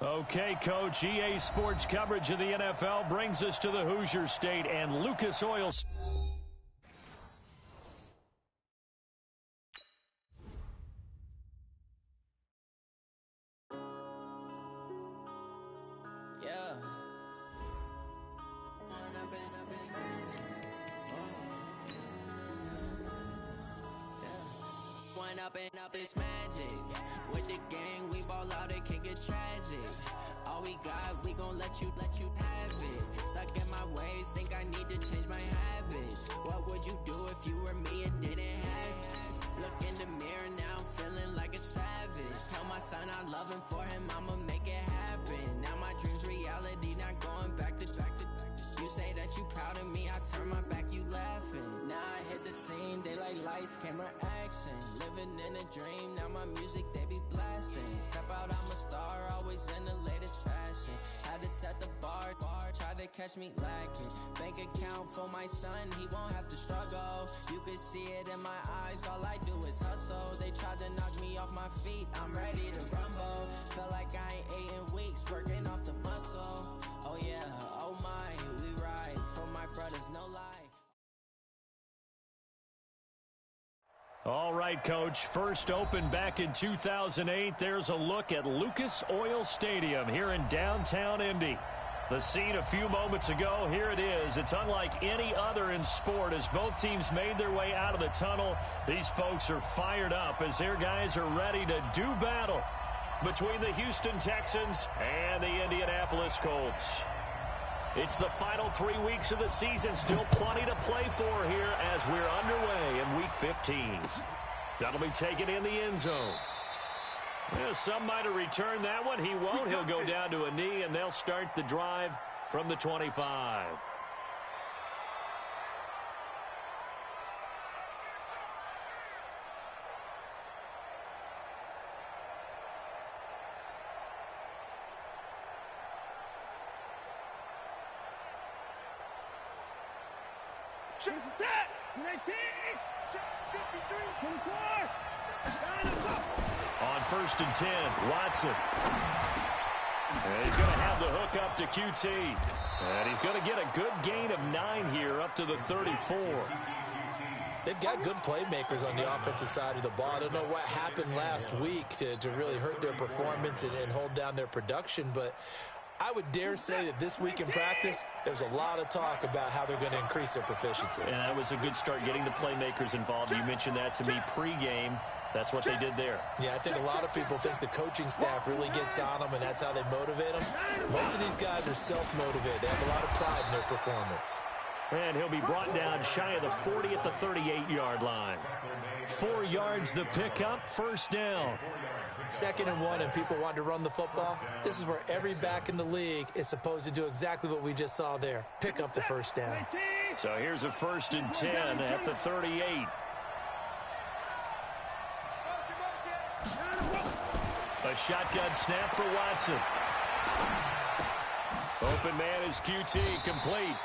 Okay, Coach, EA Sports coverage of the NFL brings us to the Hoosier State and Lucas Oil. Up this magic with the gang, we ball out, it can get tragic. All we got, we gon' let you have it. Stuck in my ways, think I need to change my habits. What would you do if you were me and didn't have it? Look in the mirror now, I'm feeling like a savage. Tell my son I love him, for him I'ma make it happen. Now my dream's reality, not going back to. You say that you proud of me, I turn my back, you laughing. Now I hit the scene, daylight lights, camera action. Living in a dream, now my music, they be blasting. Step out, I'm a star, always in the latest fashion. Had to set the bar, try to catch me lacking. Bank account for my son, he won't have to struggle. You could see it in my eyes, all I do is hustle. They tried to knock me off my feet, I'm ready to rumble. Felt like I ain't ate in weeks, working off the muscle. Oh yeah, oh my, we ride for my brothers, no lie. All right, Coach. First opened back in 2008. There's a look at Lucas Oil Stadium here in downtown Indy. The scene a few moments ago, here it is. It's unlike any other in sport as both teams made their way out of the tunnel. These folks are fired up as their guys are ready to do battle between the Houston Texans and the Indianapolis Colts. It's the final 3 weeks of the season. Still plenty to play for here as we're underway in Week 15. That'll be taken in the end zone. Yeah, some might have returned that one. He won't. He'll go down to a knee, and they'll start the drive from the 25. Check that! 19! Check 53! 24! On first and 10, Watson. And he's going to have the hook up to QT. And he's going to get a good gain of 9 here up to the 34. They've got good playmakers on the offensive side of the ball. I don't know what happened last week to really hurt their performance and hold down their production, but I would dare say that this week in practice, there's a lot of talk about how they're going to increase their proficiency. And that was a good start getting the playmakers involved. You mentioned that to me pregame. That's what they did there. Yeah, I think a lot of people think the coaching staff really gets on them, and that's how they motivate them. Most of these guys are self-motivated. They have a lot of pride in their performance. And he'll be brought down shy of the 40 at the 38-yard line. 4 yards the pickup, first down. 2nd and 1, and people want to run the football. This is where every back in the league is supposed to do exactly what we just saw there. Pick up the first down. So here's a 1st and 10 at the 38. A shotgun snap for Watson. Open man is QT, complete.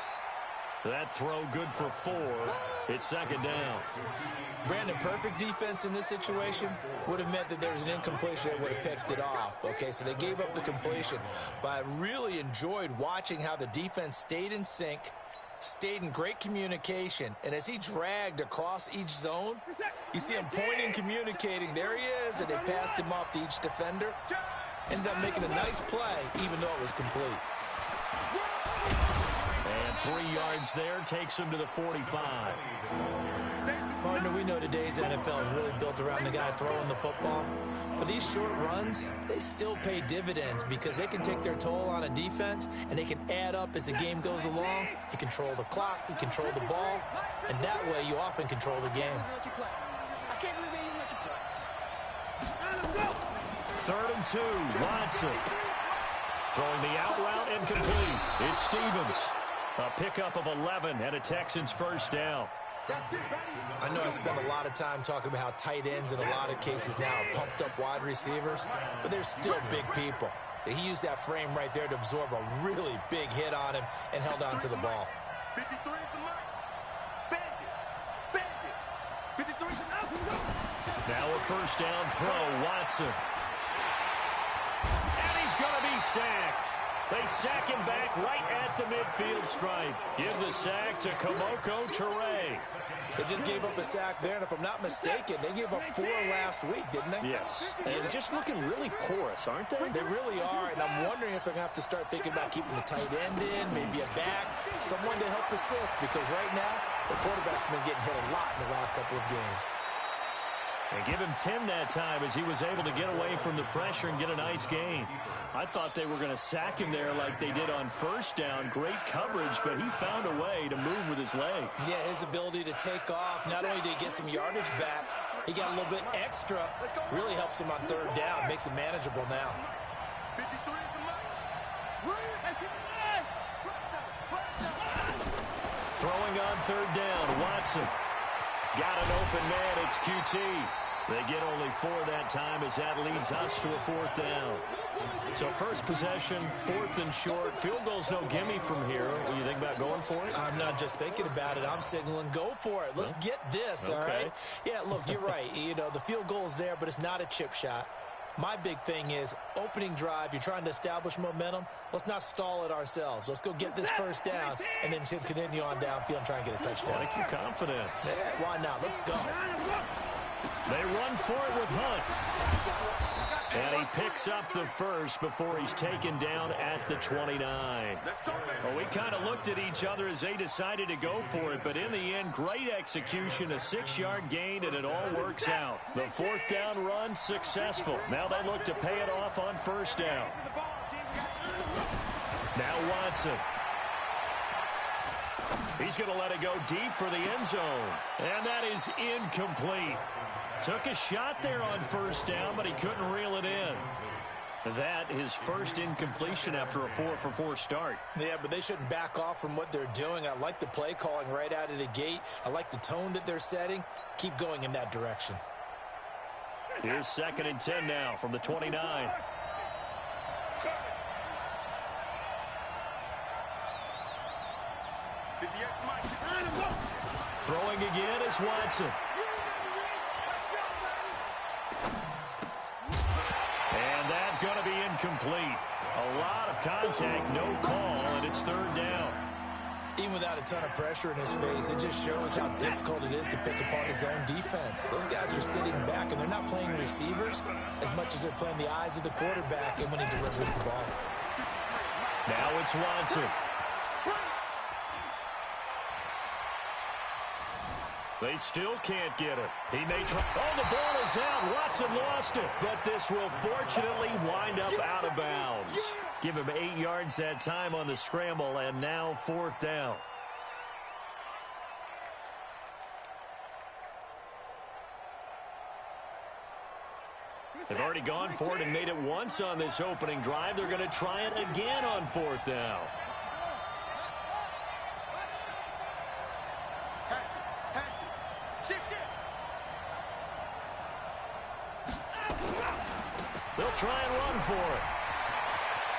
That throw good for 4. It's 2nd down. Brandon, perfect defense in this situation would have meant that there was an incompletion that would have picked it off. Okay, so they gave up the completion. But I really enjoyed watching how the defense stayed in sync, stayed in great communication, and as he dragged across each zone, you see him pointing, communicating. There he is, and they passed him off to each defender. Ended up making a nice play, even though it was complete. And 3 yards there takes him to the 45. Partner, we know today's NFL is really built around the guy throwing the football. But these short runs, they still pay dividends because they can take their toll on a defense, and they can add up as the game goes along. You control the clock, you control the ball, and that way you often control the game. Third and 2, Watson. Throwing the out route and complete. It's Stevens. A pickup of 11 and a Texans first down. I know I spend a lot of time talking about how tight ends in a lot of cases now are pumped up wide receivers, but they're still big people. He used that frame right there to absorb a really big hit on him and held on to the ball. 53 is the mark. Bang it. 53 is Now a first down throw, Watson. And he's going to be sacked. They sack him back right at the midfield stripe. Give the sack to Kemoko Turay. They just gave up a sack there, and if I'm not mistaken, they gave up 4 last week, didn't they? Yes, and just looking really porous, aren't they? They really are, and I'm wondering if they're going to have to start thinking about keeping the tight end in, maybe a back, someone to help assist, because right now, the quarterback's been getting hit a lot in the last couple of games. They give him 10 that time as he was able to get away from the pressure and get a nice gain. I thought they were going to sack him there like they did on first down. Great coverage, but he found a way to move with his legs. Yeah, his ability to take off, not only did he get some yardage back, he got a little bit extra. Really helps him on third down, makes it manageable now. 53 at the mark. Throwing on third down, Watson. Got an open man, it's QT. They get only 4 that time as that leads us to a 4th down. So first possession, 4th and short. Field goal's no gimme from here. What do you think about going for it? I'm not just thinking about it. I'm signaling go for it. Let's get this, all right? Yeah, look, you're right. You know, the field goal's there, but it's not a chip shot. My big thing is opening drive. You're trying to establish momentum. Let's not stall it ourselves. Let's go get this first down and then continue on downfield and try and get a touchdown. I like your confidence. Yeah, why not? Let's go. They run for it with Hunt. And he picks up the first before he's taken down at the 29. Well, we kind of looked at each other as they decided to go for it, but in the end, great execution, a 6-yard gain, and it all works out. The 4th down run successful. Now they look to pay it off on first down. Now Watson. He's going to let it go deep for the end zone. And that is incomplete. Took a shot there on first down, but he couldn't reel it in. That his first incompletion after a 4-for-4 start. Yeah, but they shouldn't back off from what they're doing. I like the play calling right out of the gate. I like the tone that they're setting. Keep going in that direction. Here's 2nd and 10 now from the 29. Throwing again is Watson. And that's going to be incomplete. A lot of contact, no call, and it's 3rd down. Even without a ton of pressure in his face, it just shows how difficult it is to pick apart his own defense. Those guys are sitting back, and they're not playing receivers as much as they're playing the eyes of the quarterback and when he delivers the ball. Now it's Watson. They still can't get it. He may try. Oh, the ball is out. Watson lost it. But this will fortunately wind up out of bounds. Give him 8 yards that time on the scramble, and now 4th down. They've already gone for it and made it once on this opening drive. They're going to try it again on 4th down. They'll try and run for it.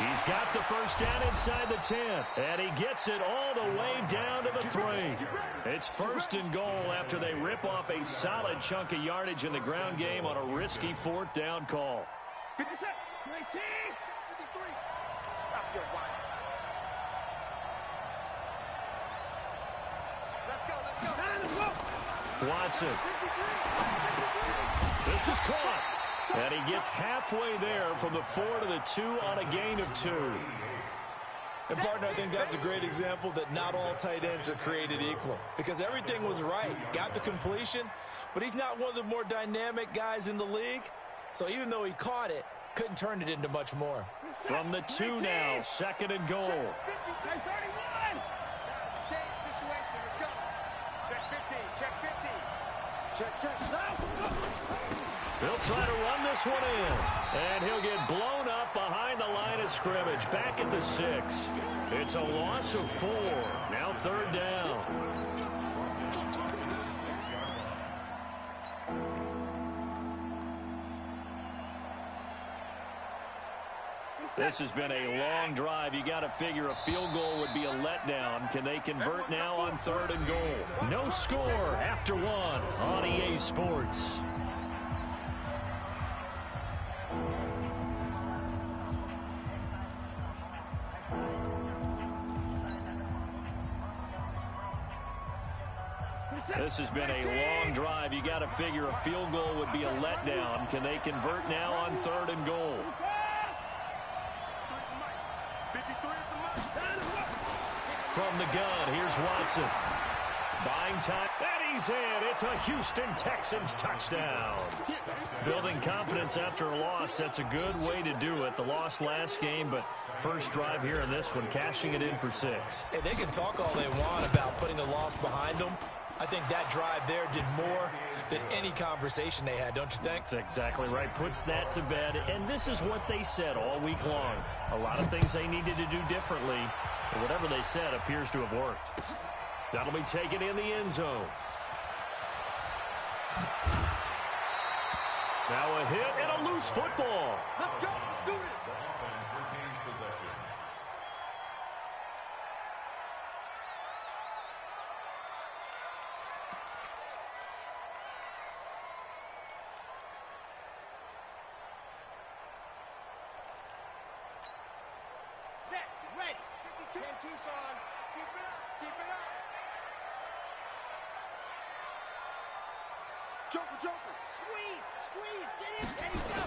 He's got the first down inside the 10, and he gets it all the way down to the 3. It's 1st and goal after they rip off a solid chunk of yardage in the ground game on a risky 4th down call. 57, 19, 53. Stop your whining. Let's go. Watson. This is caught. And he gets halfway there from the 4 to the 2 on a gain of 2. And, partner, I think that's a great example that not all tight ends are created equal. Because everything was right. Got the completion, but he's not one of the more dynamic guys in the league. So even though he caught it, couldn't turn it into much more. From the 2 now, 2nd and goal. 31. Stage situation. Let's go. Check 15. Check 15. Check. He'll try to run this one in, and he'll get blown up behind the line of scrimmage, back at the 6. It's a loss of 4. Now 3rd down. This has been a long drive. You got to figure a field goal would be a letdown. Can they convert now on 3rd and goal? No score after 1 on EA Sports. This has been a long drive. You got to figure a field goal would be a letdown. Can they convert now on 3rd and goal? From the gun, here's Watson. Buying time, and he's in. It's a Houston Texans touchdown. Building confidence after a loss, that's a good way to do it. The loss last game, but first drive here in this one, cashing it in for 6. Hey, they can talk all they want about putting a loss behind them. I think that drive there did more than any conversation they had, don't you think? That's exactly right. Puts that to bed, and this is what they said all week long. A lot of things they needed to do differently, but whatever they said appears to have worked. That'll be taken in the end zone. Now a hit and a loose football. Let's go. Do it. Set. Ready. 10 Tucson. Keep it up. Keep it up. Joker. Squeeze. Get in. There you go.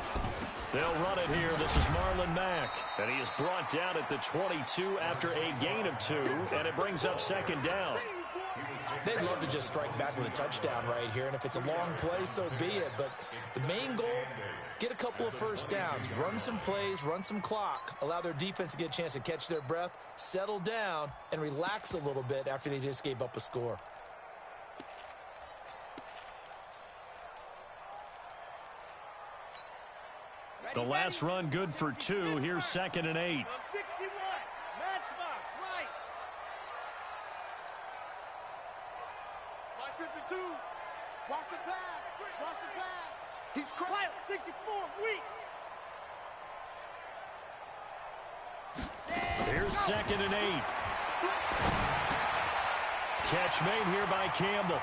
They'll run it here. This is Marlon Mack. And he is brought down at the 22 after a gain of 2. And it brings up 2nd down. They'd love to just strike back with a touchdown right here. And if it's a long play, so be it. But the main goal, get a couple of first downs. Run some plays, run some clock. Allow their defense to get a chance to catch their breath, settle down, and relax a little bit after they just gave up a score. The last run good for 2. Here's 2nd and 8. 61. Matchbox. Right. 52. Watch the pass. He's quiet. 64. Weak. Here's 2nd and 8. Catch made here by Campbell.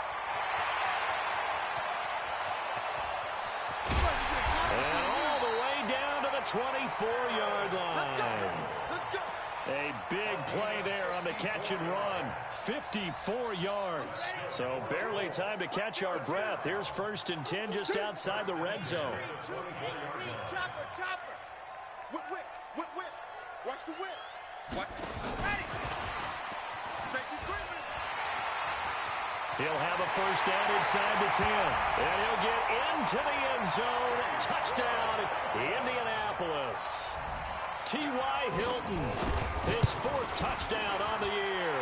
And all the way down to the 24-yard line. Let's go. A big play there on the catch and run. 54 yards. So barely time to catch our breath. Here's 1st and 10 just outside the red zone. Chopper. Whip. Watch the whip. Ready. Safety Freeman. He'll have a first down inside the 10. And he'll get into the end zone. Touchdown, Indianapolis. T.Y. Hilton, his 4th touchdown on the year,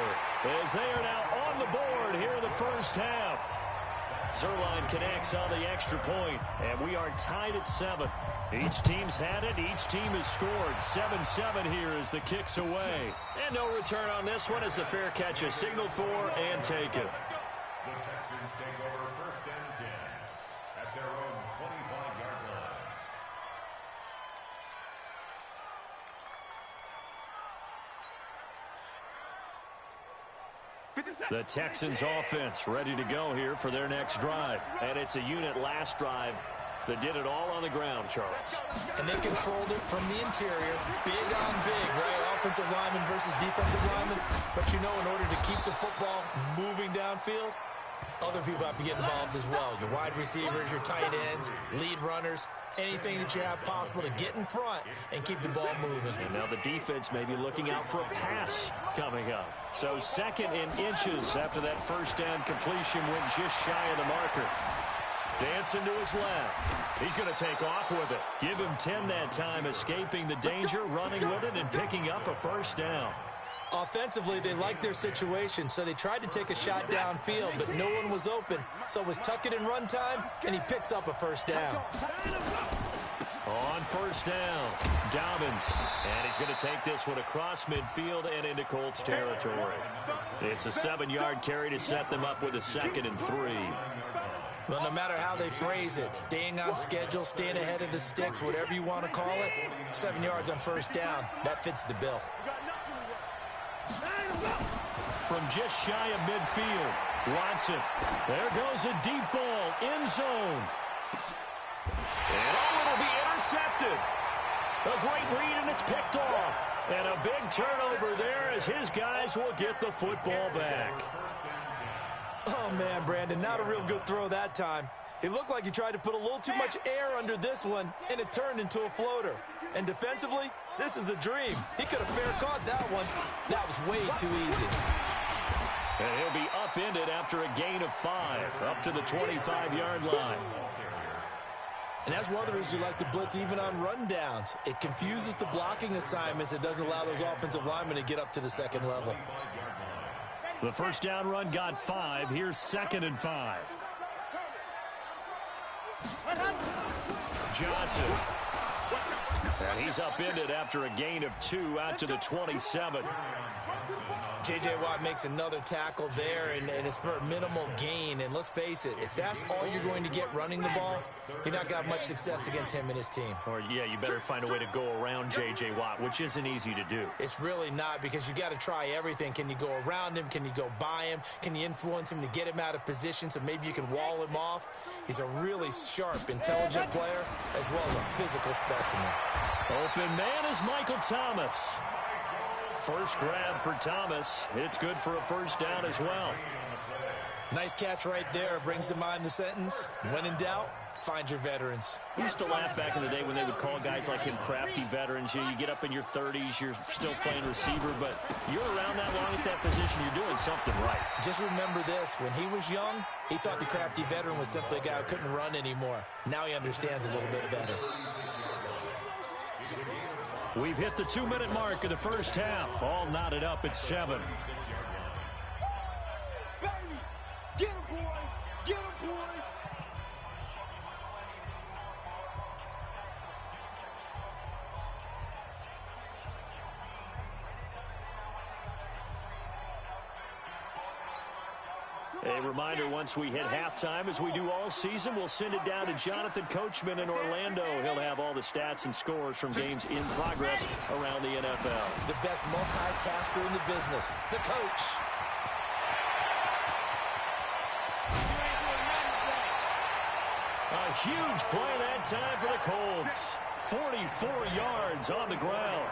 as they are now on the board here in the first half. Zuerlein connects on the extra point, and we are tied at 7. Each team's had it. Each team has scored. 7-7 here as the kick's away. And no return on this one as the fair catch is signaled for and taken. The Texans take over 1st and 10 at their own 25-yard line. The Texans offense ready to go here for their next drive. And it's a unit last drive that did it all on the ground, Charles. And they controlled it from the interior. Big on big, right? Offensive lineman versus defensive lineman. But you know, in order to keep the football moving downfield, other people have to get involved as well. Your wide receivers, your tight ends, lead runners, anything that you have possible to get in front and keep the ball moving. And now the defense may be looking out for a pass coming up. So 2nd and inches after that first down completion went just shy of the marker. Dancing to his left. He's going to take off with it. Give him 10 that time, escaping the danger, running with it, and picking up a first down. Offensively, they liked their situation, so they tried to take a shot downfield, but no one was open. So it was tuck it and run time, and he picks up a first down. On first down, Dobbins. And he's going to take this one across midfield and into Colts territory. It's a 7-yard carry to set them up with a 2nd and 3. Well, no matter how they phrase it, staying on schedule, staying ahead of the sticks, whatever you want to call it, 7 yards on first down, that fits the bill. From just shy of midfield, Watson. There goes a deep ball, end zone. And it'll be intercepted. A great read, and it's picked off. And a big turnover there as his guys will get the football back. Oh, man, Brandon, not a real good throw that time. It looked like he tried to put a little too much air under this one, and it turned into a floater. And defensively, this is a dream. He could have fair caught that one. That was way too easy. And he'll be upended after a gain of 5, up to the 25-yard line. And that's one of the reasons you like to blitz even on rundowns. It confuses the blocking assignments. It doesn't allow those offensive linemen to get up to the second level. The first down run got 5. Here's 2nd and 5. Johnson. And he's upended after a gain of 2 out to the 27. J.J. Watt makes another tackle there, and it's for a minimal gain. And let's face it, if that's all you're going to get running the ball, you're not going to have much success against him and his team. Or, yeah, you better find a way to go around J.J. Watt, which isn't easy to do. It's really not, because you got to try everything. Can you go around him? Can you go by him? Can you influence him to get him out of position so maybe you can wall him off? He's a really sharp, intelligent player, as well as a physical specimen. Open man is Michael Thomas. First grab for Thomas. It's good for a first down as well. Nice catch right there. Brings to mind the sentence, when in doubt, find your veterans. We used to laugh back in the day when they would call guys like him crafty veterans. You get up in your 30s, you're still playing receiver, but you're around that long at that position, you're doing something right. Just remember this, when he was young, he thought the crafty veteran was simply a guy who couldn't run anymore. Now he understands a little bit better. We've hit the 2-minute mark of the first half. All knotted up at 7. Get him, boy! Get him, boy! A reminder, once we hit halftime, as we do all season, we'll send it down to Jonathan Coachman in Orlando. He'll have all the stats and scores from games in progress around the NFL. The best multitasker in the business, the coach. A huge play that time for the Colts. 44 yards on the ground.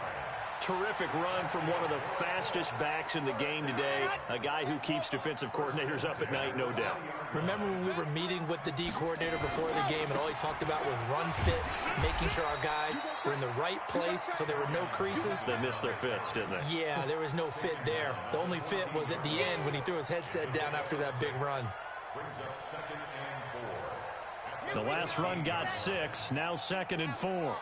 Terrific run from one of the fastest backs in the game today. A guy who keeps defensive coordinators up at night, no doubt. Remember when we were meeting with the D coordinator before the game, and all he talked about was run fits, making sure our guys were in the right place so there were no creases? They missed their fits, didn't they? Yeah, there was no fit there. The only fit was at the end when he threw his headset down after that big run. The last run got 6, now 2nd and 4.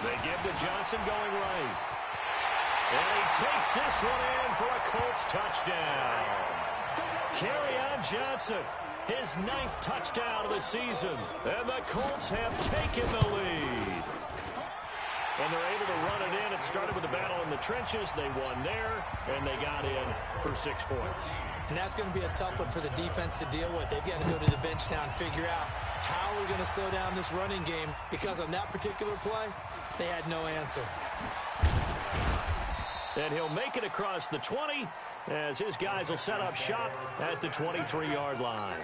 They give to Johnson going right. And he takes this one in for a Colts touchdown. Kerryon Johnson, his 9th touchdown of the season. And the Colts have taken the lead. And they're able to run it in. It started with a battle in the trenches. They won there, and they got in for 6 points. And that's going to be a tough one for the defense to deal with. They've got to go to the bench now and figure out how we're going to slow down this running game, because on that particular play, they had no answer. And he'll make it across the 20 as his guys will set up shop at the 23-yard line.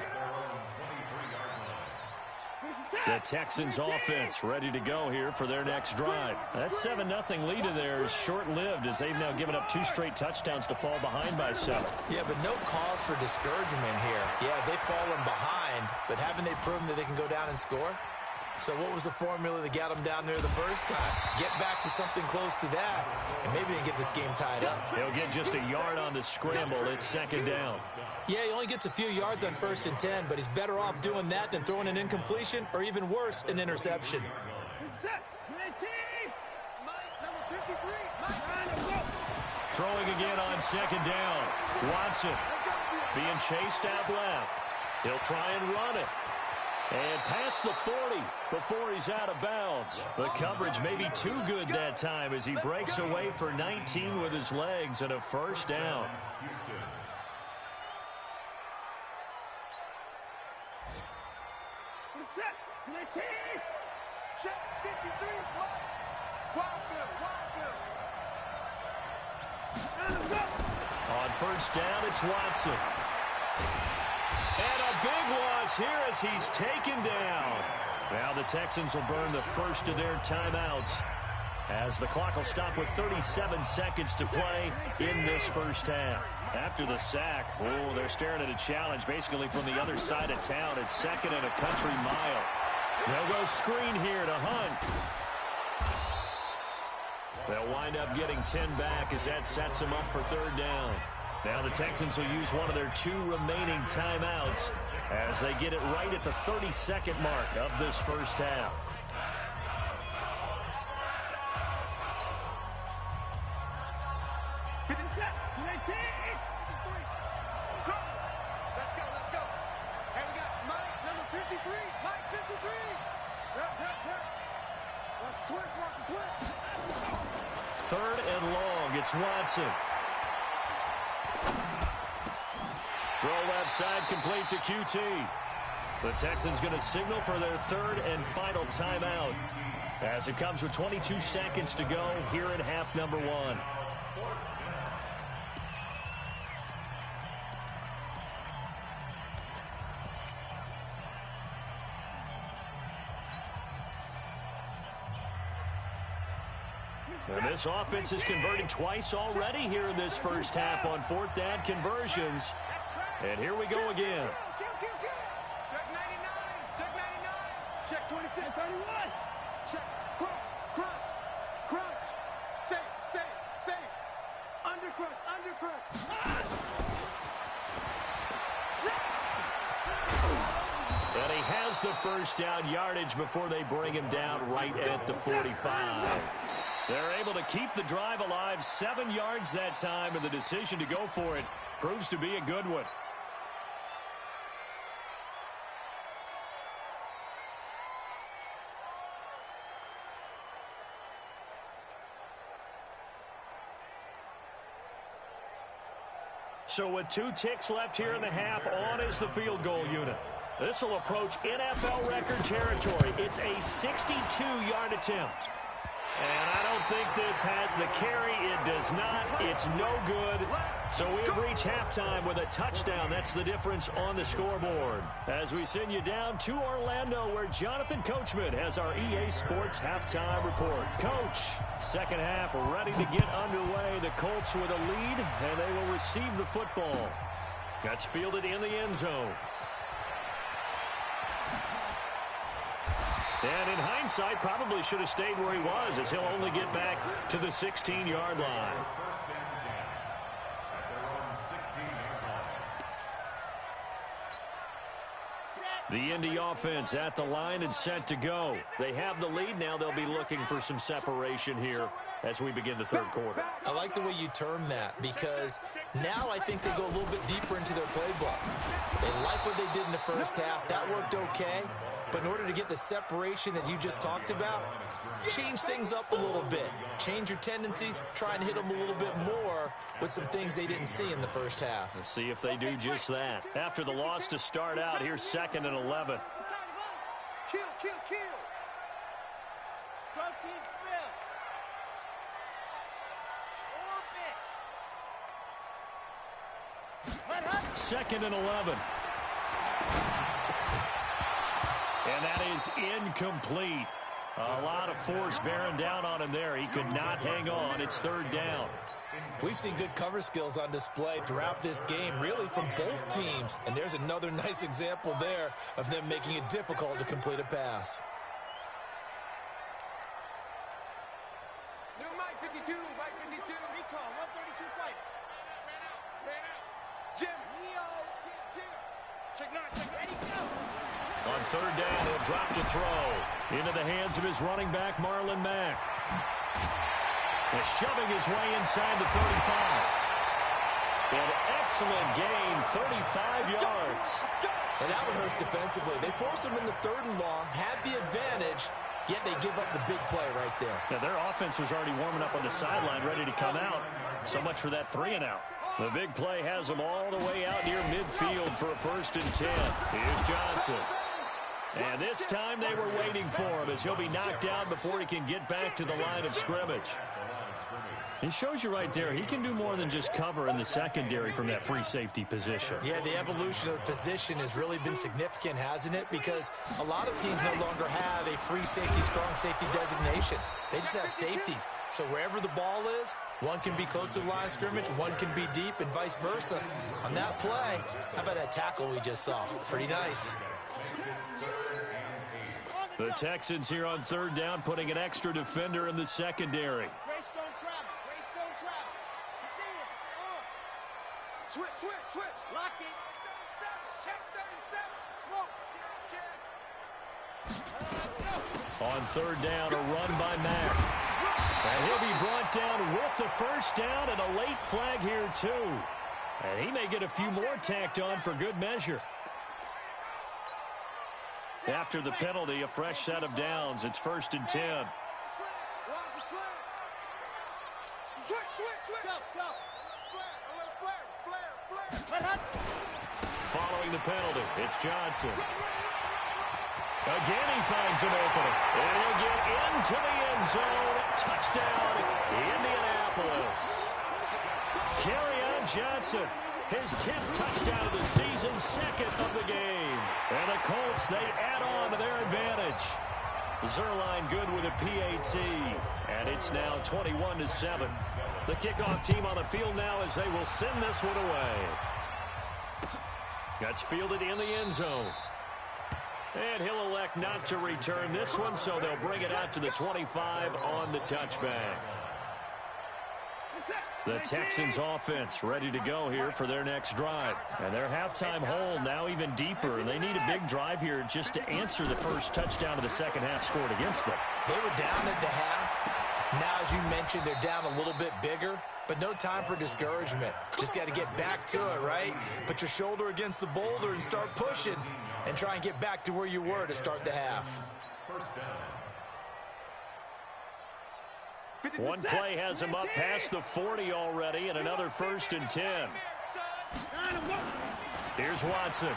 The Texans offense ready to go here for their next drive. That 7-0 lead of theirs short-lived, as they've now given up 2 straight touchdowns to fall behind by 7. Yeah, but no cause for discouragement here. Yeah, they've fallen behind, but haven't they proven that they can go down and score? So what was the formula that got them down there the first time? Get back to something close to that, and maybe they can get this game tied up. He'll get just a yard on the scramble. It's 2nd down. Yeah, he only gets a few yards on 1st and 10, but he's better off doing that than throwing an incompletion, or even worse, an interception. Throwing again on 2nd down. Watson being chased out left. He'll try and run it. And past the 40 before he's out of bounds. The coverage may be too good that time as he breaks away for 19 with his legs and a first down. On first down, it's Watson. And a big loss here as he's taken down. Now the Texans will burn the first of their timeouts. as the clock will stop with 37 seconds to play in this first half. After the sack, they're staring at a challenge basically from the other side of town. It's second and a country mile. They'll go screen here to Hunt. They'll wind up getting 10 back as that sets them up for third down. Now the Texans will use one of their 2 remaining timeouts as they get it right at the 30-second mark of this first half. Let's go. And we got Mike, number 53. Mike, 53. Watch the twitch. Third and long. It's Watson. Throw left side, complete to QT. The Texans going to signal for their third and final timeout as it comes with 22 seconds to go here in half number 1. And this offense has converted twice already here in this first half on fourth down conversions. And here we go again. Check 99. Check 99. Check 26. 31. Check. Crunch. Safe. Under crunch. And he has the first down yardage before they bring him down right at the 45. They're able to keep the drive alive, 7 yards that time, and the decision to go for it proves to be a good one. So with 2 ticks left here in the half, on is the field goal unit. This will approach NFL record territory. It's a 62-yard attempt. And I don't think this has the carry. It does not. It's no good. So we have reached halftime with a touchdown. That's the difference on the scoreboard. As we send you down to Orlando, where Jonathan Coachman has our EA Sports halftime report. Coach, second half ready to get underway. The Colts with a lead, and they will receive the football. Gets fielded in the end zone. And in hindsight, probably should have stayed where he was, as he'll only get back to the 16-yard line. The Indy offense at the line and set to go. They have the lead. Now they'll be looking for some separation here as we begin the third quarter. I like the way you term that, because now I think they go a little bit deeper into their playbook. They like what they did in the first half. That worked okay. But in order to get the separation that you just talked about, change things up a little bit. Change your tendencies. Try and hit them a little bit more with some things they didn't see in the first half. Let's see if they do just that. After the loss to start out, here's 2nd and 11. Kill. Protein spill. 2nd and 11. And that is incomplete. A lot of force bearing down on him there. He could not hang on. It's 3rd down. We've seen good cover skills on display throughout this game, really from both teams. And there's another nice example there of them making it difficult to complete a pass. New Mike 52. Recall, 132 fight. Ran out. Jim. Leo. Check 9. Ready, go. On 3rd down, he'll drop to throw into the hands of his running back, Marlon Mack. And shoving his way inside the 35. An excellent gain, 35 yards. And that one hurts defensively. They force him into 3rd and long, had the advantage, yet they give up the big play right there. Yeah, their offense was already warming up on the sideline, ready to come out. So much for that 3 and out. The big play has them all the way out near midfield for a 1st and 10. Here's Johnson. And this time they were waiting for him as he'll be knocked down before he can get back to the line of scrimmage. He shows you right there, he can do more than just cover in the secondary from that free safety position. Yeah, the evolution of the position has really been significant, hasn't it? Because a lot of teams no longer have a free safety, strong safety designation. They just have safeties. So wherever the ball is, one can be close to the line of scrimmage, one can be deep, and vice versa. On that play, how about that tackle we just saw? Pretty nice. The Texans here on third down, putting an extra defender in the secondary. Grace don't travel. Grace don't travel. See it. Switch, switch, switch. Lock it. 37. Check 37. Smoke. Check. On third down, a run by Mack. And he'll be brought down with the first down and a late flag here, too. And he may get a few more tacked on for good measure. After the penalty, a fresh set of downs. It's 1st and 10. Watch the slant. Switch, switch, switch. Go, go. Flare. Following the penalty, it's Johnson. Again, he finds an opening. And he'll get into the end zone. Touchdown, Indianapolis. Kerryon Johnson. His 10th touchdown of the season, 2nd of the game. And the Colts, they add on to their advantage. Zuerlein good with a PAT. And it's now 21-7. The kickoff team on the field now as they will send this one away. That's fielded in the end zone. And he'll elect not to return this one, so they'll bring it out to the 25 on the touchback. The Texans offense ready to go here for their next drive. And their halftime hole now even deeper. They need a big drive here just to answer the first touchdown of the second half scored against them. They were down at the half. Now, as you mentioned, they're down a little bit bigger, but no time for discouragement. Just got to get back to it, right? Put your shoulder against the boulder and start pushing and try and get back to where you were to start the half. First down. One play has him up past the 40 already, and another 1st and 10. Here's Watson.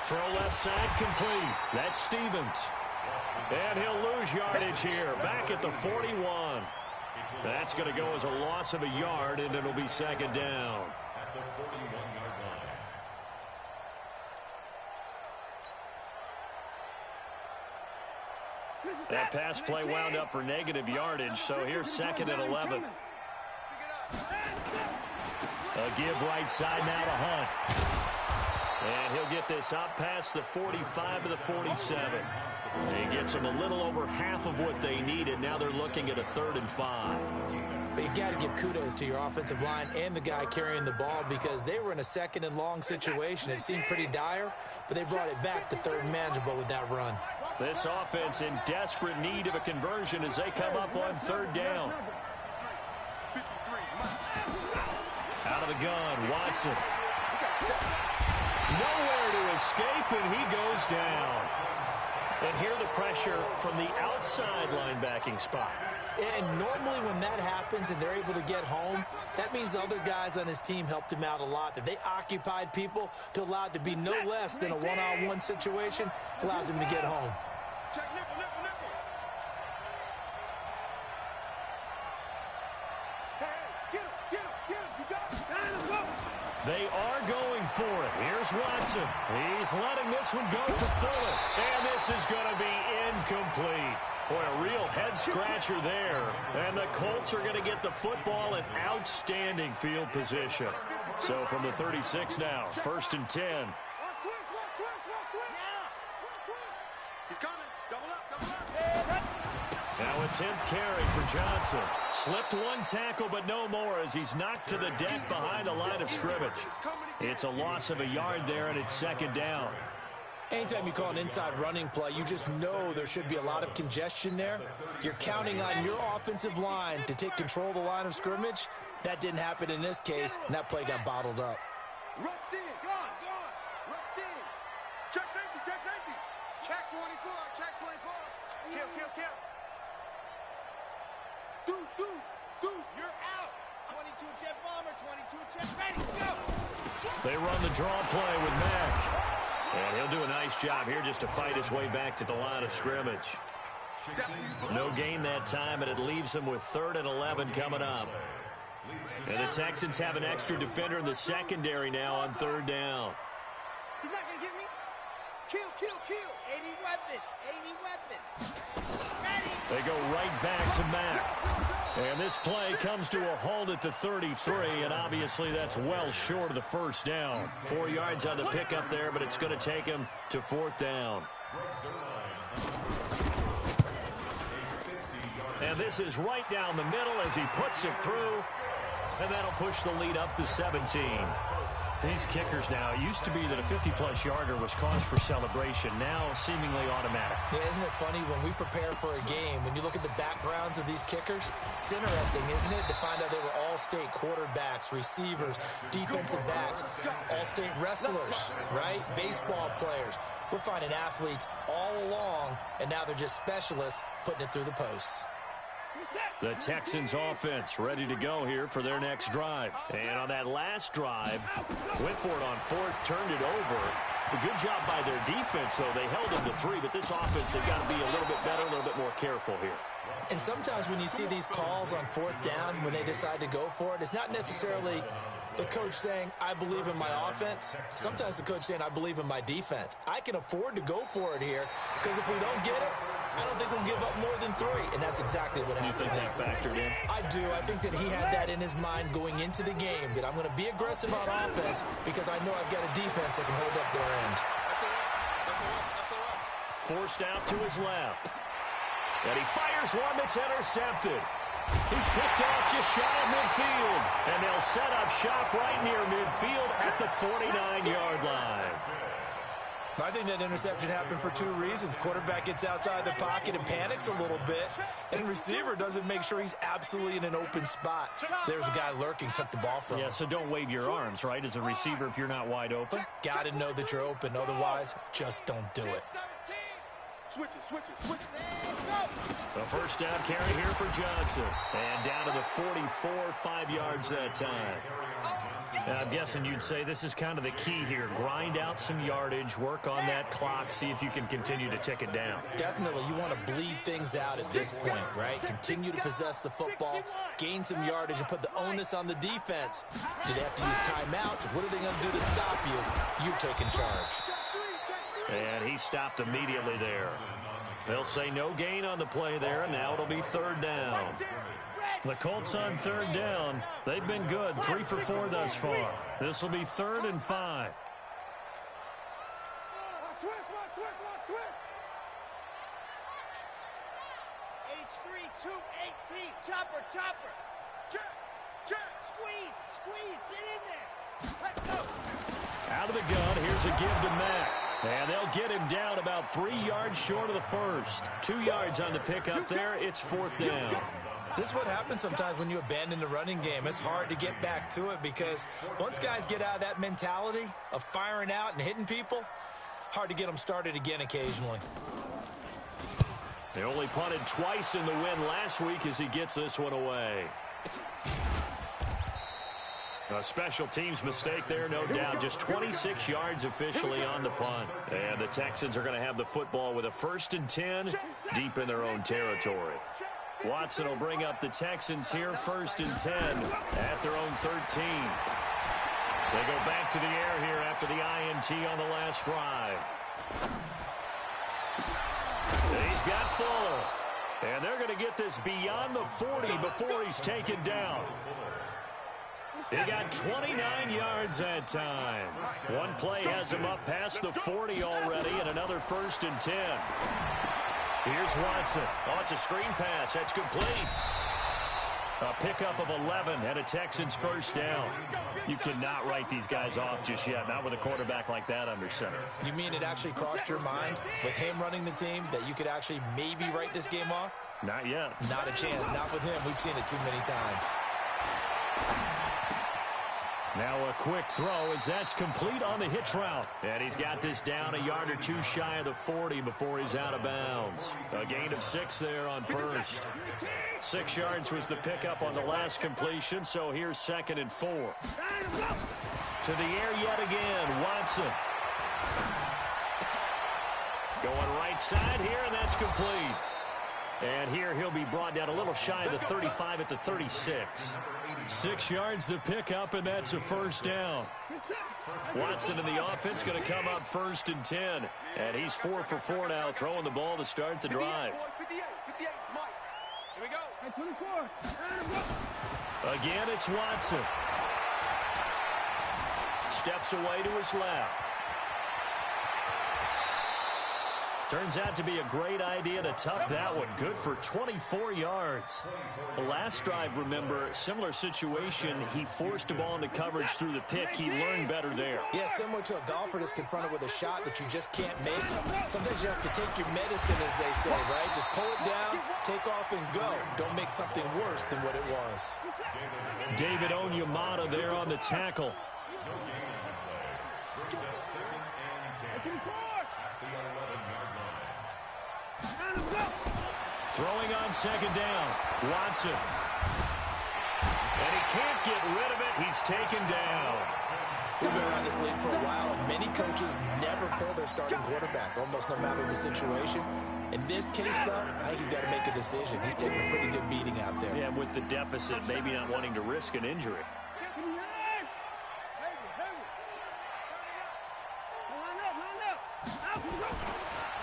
Throw left side complete. That's Stevens. And he'll lose yardage here, back at the 41. That's going to go as a loss of a yard, and it'll be 2nd down. At the 41-yard line. That pass play wound up for negative yardage, so here's 2nd and 11. A give right side now to Hunt. And he'll get this up past the 45 to the 47. He gets them a little over half of what they needed. Now they're looking at a 3rd and 5. But you got to give kudos to your offensive line and the guy carrying the ball because they were in a 2nd and long situation. It seemed pretty dire, but they brought it back to 3rd and manageable with that run. This offense in desperate need of a conversion as they come up on 3rd down. Out of the gun, Watson. Nowhere to escape, and he goes down. And here the pressure from the outside linebacking spot. And normally when that happens and they're able to get home, that means the other guys on his team helped him out a lot. That they occupied people to allow it to be no less than a one-on-one situation allows him to get home. Check nickel, nickel, nickel. Hey, get him, get him, get him. You got him. They are going for it. Here's Watson. He's letting this one go for Fuller. And this is going to be incomplete. Boy, a real head-scratcher there. And the Colts are going to get the football in outstanding field position. So from the 36 now, 1st and 10. He's coming. Double up, double up. Now a 10th carry for Johnson. Slipped one tackle, but no more as he's knocked to the deck behind the line of scrimmage. It's a loss of a yard there, and it's 2nd down. Anytime you call an inside running play, you just know there should be a lot of congestion there. You're counting on your offensive line to take control of the line of scrimmage. That didn't happen in this case, and that play got bottled up. Rush in. Gone. Rush in. Check safety, check safety. Check 24, check 24. Kill. Deuce, you're out. 22 jet bomber, 22 jet ready, go. They run the draw play with Mack. And he'll do a nice job here just to fight his way back to the line of scrimmage. No gain that time, and it leaves them with 3rd and 11 coming up. And the Texans have an extra defender in the secondary now on 3rd down. He's not going to get me. Kill, kill, kill. 80 weapon. 80 weapon. Ready. They go right back to Mack. And this play comes to a halt at the 33, and obviously that's well short of the 1st down. 4 yards on the pickup there, but it's going to take him to 4th down. And this is right down the middle as he puts it through, and that'll push the lead up to 17. These kickers now, it used to be that a 50-plus yarder was cause for celebration, now seemingly automatic. Yeah, isn't it funny when we prepare for a game, when you look at the backgrounds of these kickers, it's interesting, isn't it, to find out they were all-state quarterbacks, receivers, defensive backs, all-state wrestlers, right? Baseball players. We're finding athletes all along, and now they're just specialists putting it through the posts. The Texans offense ready to go here for their next drive. And on that last drive, went for it on 4th, turned it over. A good job by their defense, though. They held them to 3, but this offense, they've got to be a little bit better, a little bit more careful here. And sometimes when you see these calls on 4th down, when they decide to go for it, it's not necessarily the coach saying, I believe in my offense. Sometimes the coach saying, I believe in my defense. I can afford to go for it here, because if we don't get it, I don't think we'll give up more than 3, and that's exactly what happened. You think that factored in? I do. I think that he had that in his mind going into the game, that I'm going to be aggressive on offense because I know I've got a defense that can hold up their end. Forced out to his left. And he fires one that's intercepted. He's picked off just shy of midfield. And they'll set up shop right near midfield at the 49-yard line. I think that interception happened for 2 reasons. Quarterback gets outside the pocket and panics a little bit, and receiver doesn't make sure he's absolutely in an open spot. So there's a guy lurking, took the ball from him. Yeah, so don't wave your arms, right, as a receiver if you're not wide open. Got to know that you're open. Otherwise, just don't do it. Switch it, switch it, switch it. A 1st down carry here for Johnson. And down to the 44, 5 yards that time. I'm guessing you'd say this is kind of the key here. Grind out some yardage, work on that clock, see if you can continue to tick it down. Definitely. You want to bleed things out at this point, right? Continue to possess the football, gain some yardage, and put the onus on the defense. Do they have to use timeouts? What are they going to do to stop you? You're taking charge. And he stopped immediately there. They'll say no gain on the play there, and now it'll be 3rd down. The Colts on 3rd down. They've been good, 3 for 4 thus far. This will be 3rd and 5. Switch. H3, 218. Chopper. Squeeze. Get in there. Let's go. Out of the gun, here's a give to Mack. And they'll get him down about 3 yards short of the 1st. 2 yards on the pickup there. It's 4th down. This is what happens sometimes when you abandon the running game. It's hard to get back to it because once guys get out of that mentality of firing out and hitting people, hard to get them started again occasionally. They only punted twice in the win last week as he gets this one away. A special teams mistake there, no doubt. Just 26 yards officially on the punt. And the Texans are going to have the football with a 1st and 10 deep in their own territory. Watson will bring up the Texans here, 1st and 10 at their own 13. They go back to the air here after the INT on the last drive. And he's got Fuller. And they're going to get this beyond the 40 before he's taken down. He got 29 yards that time. One play has him up past the 40 already, and another 1st and 10. Here's Watson. Oh, it's a screen pass. That's complete. A pickup of 11 and a Texans 1st down. You cannot write these guys off just yet, not with a quarterback like that under center. You mean it actually crossed your mind with him running the team that you could actually maybe write this game off? Not yet. Not a chance. Not with him. We've seen it too many times. Now a quick throw as that's complete on the hitch route. And he's got this down a yard or 2 shy of the 40 before he's out of bounds. A gain of 6 there on 1st. 6 yards was the pickup on the last completion, so here's 2nd and 4. To the air yet again, Watson. Going right side here, and that's complete. And here he'll be brought down a little shy of the 35 at the 36. 6 yards the pickup, and that's a first down. Watson in the offense going to come up 1st and 10. And he's 4 for 4 now, throwing the ball to start the drive. 58, Mike. Here we go. 24. Again, it's Watson. Steps away to his left. Turns out to be a great idea to tuck that one. Good for 24 yards. The last drive, remember, similar situation. He forced the ball into coverage through the pick. He learned better there. Yeah, similar to a golfer that's confronted with a shot that you just can't make. Sometimes you have to take your medicine, as they say, right? Just pull it down, take off, and go. Don't make something worse than what it was. David Onyemata there on the tackle. Throwing on 2nd down. Watson. And he can't get rid of it. He's taken down. We've been around this league for a while, and many coaches never pull their starting quarterback, almost no matter the situation. In this case, though, I think he's got to make a decision. He's taking a pretty good beating out there. Yeah, with the deficit, maybe not wanting to risk an injury.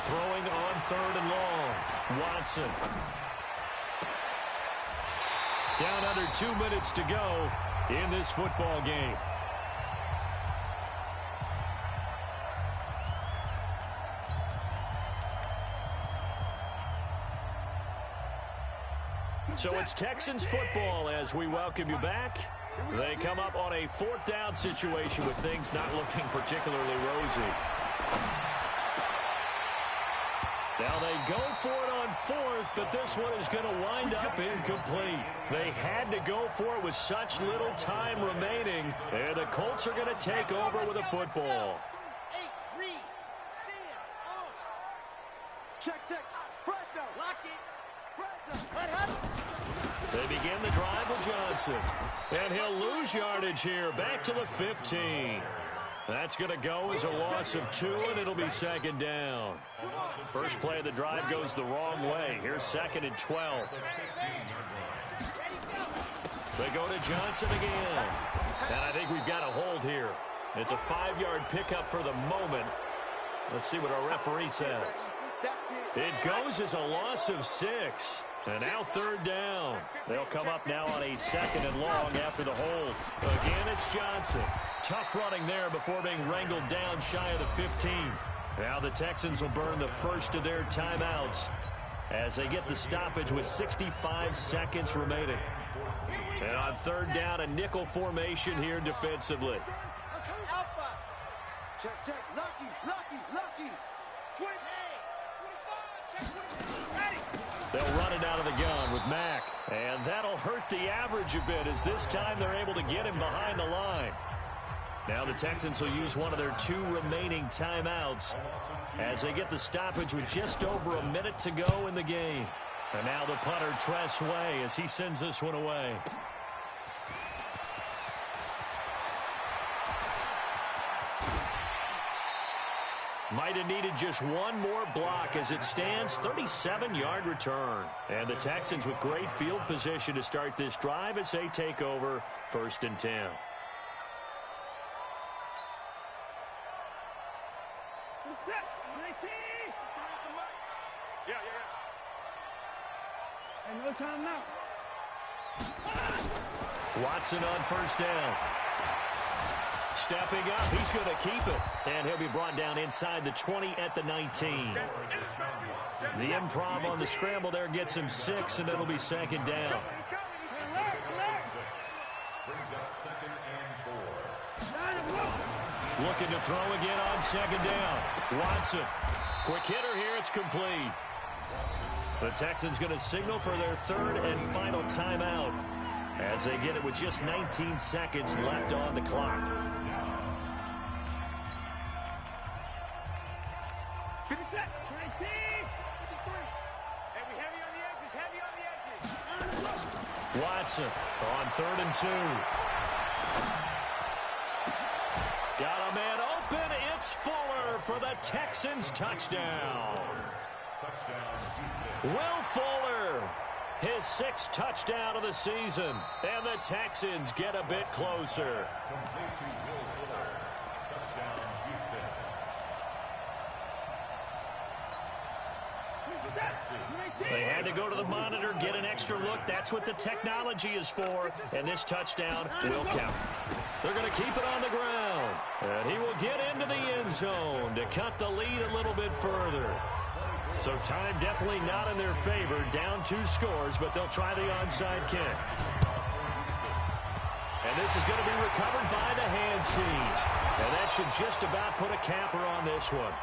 Throwing on 3rd and long. Watson. Down under 2 minutes to go in this football game. So it's Texans football as we welcome you back. They come up on a 4th down situation with things not looking particularly rosy. Now they go for it on 4th, but this one is going to wind up incomplete. They had to go for it with such little time remaining, and the Colts are going to take over with a football. Check. Fresno. Lock it. Fresno. What happened? They begin the drive with Johnson. And he'll lose yardage here. Back to the 15. That's going to go as a loss of 2, and it'll be 2nd down. First play of the drive goes the wrong way. Here's 2nd and 12. They go to Johnson again. And I think we've got a hold here. It's a 5-yard pickup for the moment. Let's see what our referee says. It goes as a loss of 6. And now 3rd down. They'll come up now on a 2nd and long after the hold. Again, it's Johnson. Tough running there before being wrangled down shy of the 15. Now the Texans will burn the first of their timeouts as they get the stoppage with 65 seconds remaining. And on 3rd down, a nickel formation here defensively. Alpha. Check. Lucky. 20. 25. Check. Ready. They'll run it out of the gun with Mack. And that'll hurt the average a bit as this time they're able to get him behind the line. Now the Texans will use one of their 2 remaining timeouts as they get the stoppage with just over a minute to go in the game. And now the punter, Tress Way, as he sends this one away. Might have needed just one more block as it stands, 37-yard return. And the Texans with great field position to start this drive as they take over 1st and 10. And no time now. Watson on 1st down. Stepping up, he's going to keep it. And he'll be brought down inside the 20 at the 19. The improv on the scramble there gets him 6, and it'll be 2nd down. Looking to throw again on 2nd down. Watson. Quick hitter here, it's complete. The Texans going to signal for their 3rd and final timeout as they get it with just 19 seconds left on the clock. 50 seconds. 19. 53. Heavy on the edges. Watson on 3rd and 2. Got a man open. It's Fuller for the Texans touchdown. Touchdown, Houston. Will Fuller, his 6th touchdown of the season. And the Texans get a bit closer. Complete to Will Fuller. Touchdown, Houston. They had to go to the monitor, get an extra look. That's what the technology is for. And this touchdown will count. They're going to keep it on the ground. And he will get into the end zone to cut the lead a little bit further. So time definitely not in their favor. Down 2 scores, but they'll try the onside kick. And this is going to be recovered by the hands team. And that should just about put a capper on this one.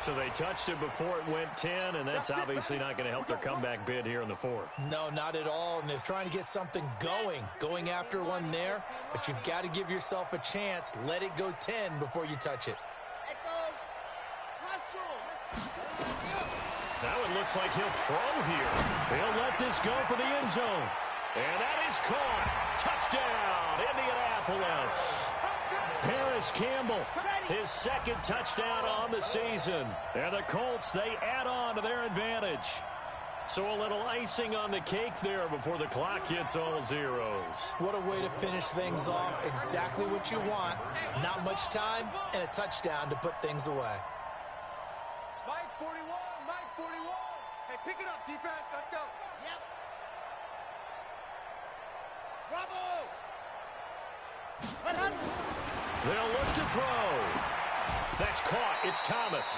So they touched it before it went 10, and that's obviously not going to help their comeback bid here in the 4th. No, not at all. And they're trying to get something going after one there. But you've got to give yourself a chance. Let it go 10 before you touch it. Now it looks like he'll throw here. He'll let this go for the end zone. And that is caught. Touchdown, Indianapolis. Paris Campbell, his 2nd touchdown on the season. And the Colts, they add on to their advantage. So a little icing on the cake there before the clock hits all zeros. What a way to finish things off. Exactly what you want. Not much time and a touchdown to put things away. Mike 41, Mike 41. Hey, pick it up, defense. Let's go. Yep. Bravo. What happened? They'll look to throw. That's caught. It's Thomas.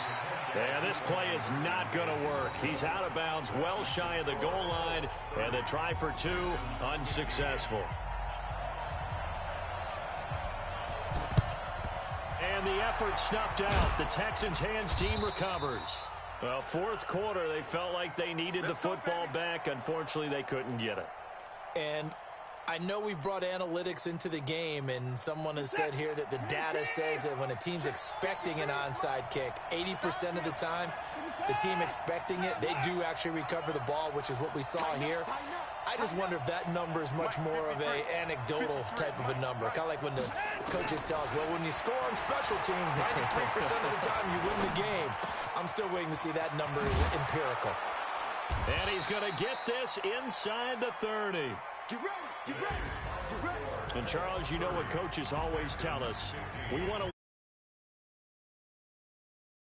And this play is not going to work. He's out of bounds, well shy of the goal line. And the try for 2, unsuccessful. And the effort snuffed out. The Texans' hands team recovers. Well, 4th quarter, they felt like they needed the football back. Unfortunately, they couldn't get it. And I know we brought analytics into the game, and someone has said here that the data says that when a team's expecting an onside kick, 80% of the time, the team expecting it, they do actually recover the ball, which is what we saw here. I just wonder if that number is much more of a anecdotal type of a number. Kind of like when the coaches tell us, well, when you score on special teams, 93% of the time you win the game. I'm still waiting to see that number is empirical. And he's going to get this inside the 30. Get ready, get ready, get ready. And, Charles, you know what coaches always tell us. We want to